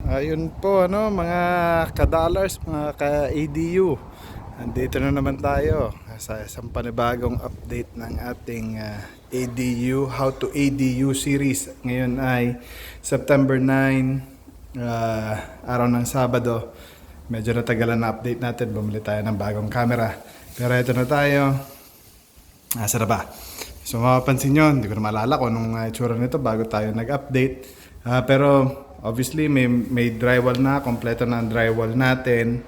Ayun po mga ka-dollars, mga ka-ADU. Andito na naman tayo sa isang panibagong update ng ating ADU, How to ADU series. Ngayon ay September 9, araw ng Sabado. Medyo natagalan na update natin, bumili tayo ng bagong camera. Pero ito na tayo. Asa na ba? So mapapansin nyo, hindi ko na maalala kung anong itsura nito bago tayo nag-update. Pero obviously may drywall na, kompleto na ang drywall natin.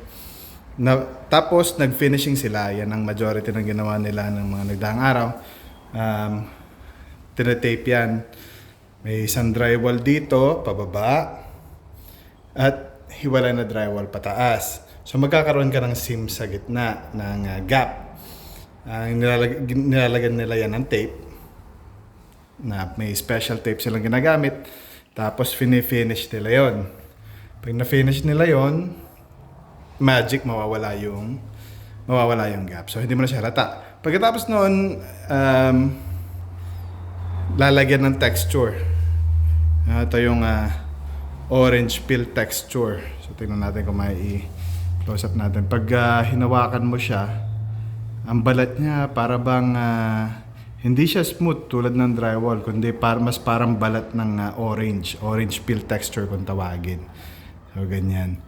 Tapos nag-finishing sila, yan ang majority ng ginawa nila ng mga nagdaang araw. Tinetape yan. May isang drywall dito, pababa. At hiwalay na drywall pataas. So magkakaroon ka ng seam sa gitna ng gap. Nilalagyan nila yan ng tape na may special tape silang ginagamit, tapos finish nila yon. Pag na-finish nila yon, magic, mawawala yung gap, so hindi mo na siya halata. Pagkatapos noon, lalagyan ng texture. Ito yung orange peel texture. So tingnan natin kung may i-close up natin. Pag hinawakan mo siya, ang balat niya para bang hindi siya smooth tulad ng drywall, kundi mas parang balat ng orange peel texture kung tawagin. So ganyan.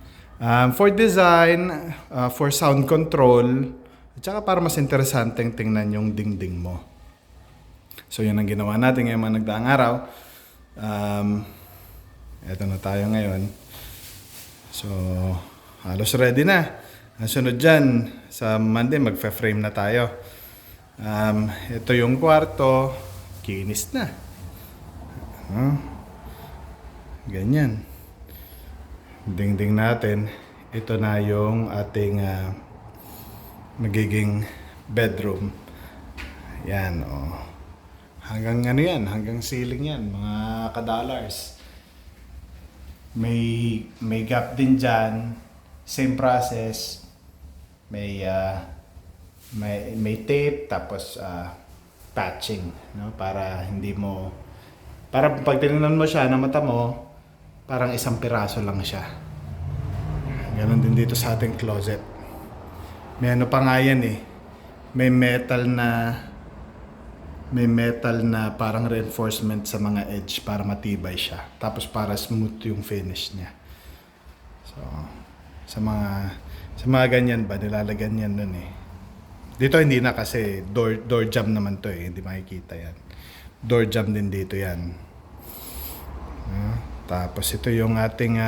For design, for sound control, at saka para mas interesanteng tingnan yung dingding mo. So yun ang ginawa natin ngayong mga nagdaang araw. Eto na tayo ngayon. So halos ready na. Ang sunod dyan, sa Monday, magfa-frame na tayo. Ito yung kwarto, kinis na. Ganyan. Dingding natin. Ito na yung ating magiging bedroom. Yan, oh. Hanggang ano yan, hanggang ceiling yan, mga ka-dollars. May gap din dyan. Same process. May tape, tapos patching, no? Para hindi mo, para pag tinignan mo siya na mata mo, parang isang piraso lang siya. Ganon din dito sa ating closet. May ano pa nga yan may metal na parang reinforcement sa mga edge para matibay siya, tapos para smooth yung finish niya. So sa mga ganyan ba, nilalagyan yan nun Dito hindi na, kasi door jamb naman to hindi makikita yan. Door jamb din dito yan. Tapos ito yung ating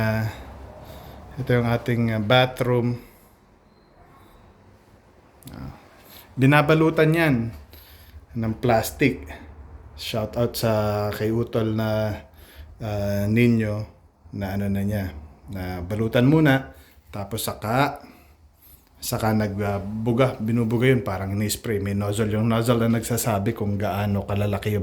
bathroom. Binabalutan yan ng plastic. Shout out sa kay Utol na ninyo na ano na niya, na balutan muna. Tapos saka binubuga yun, parang ni-spray. May nozzle. Yung nozzle na nagsasabi kung gaano kalalaki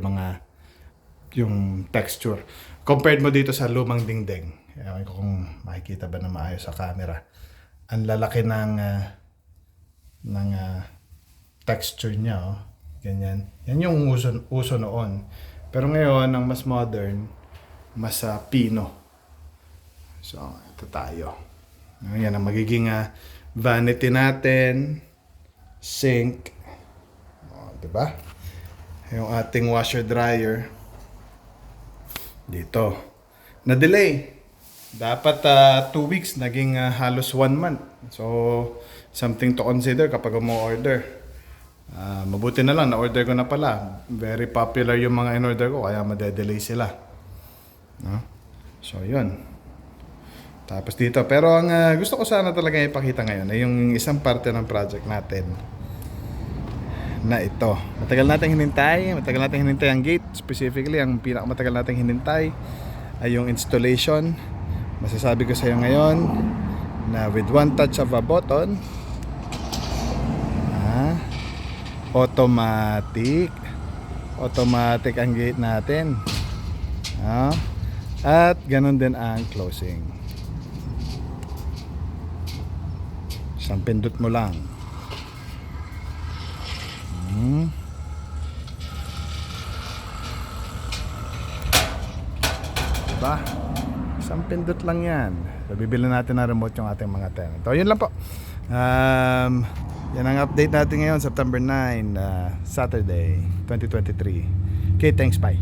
yung texture. Compared mo dito sa lumang dingding. Ewan ko kung makikita ba na maayos sa camera. Ang lalaki ng texture niya. Ganyan. Yan yung uso noon. Pero ngayon, ang mas modern, mas pino. So, ito tayo. Yan ang magiging vanity natin, sink, diba? Yung ating washer dryer dito. Na-delay. Dapat 2 weeks, naging halos 1 month. So, something to consider kapag mo order. Mabuti na lang, na-order ko na pala. Very popular yung mga in-order ko, kaya madedelay sila. So, yun. Tapos dito, pero ang gusto ko sana talaga ipakita ngayon ay yung isang parte ng project natin na ito. Matagal nating hinintay ang gate. Specifically, ang pinakamatagal nating hinintay ay yung installation. Masasabi ko sa iyo ngayon na with one touch of a button, automatic ang gate natin. At ganun din ang closing. Isang pindot mo lang. Diba? Isang pindot lang yan. So, bibili natin ng remote yung ating mga tenant. So, yun lang po. Yan ang update natin ngayon, September 9, Saturday, 2023. Okay, thanks, bye.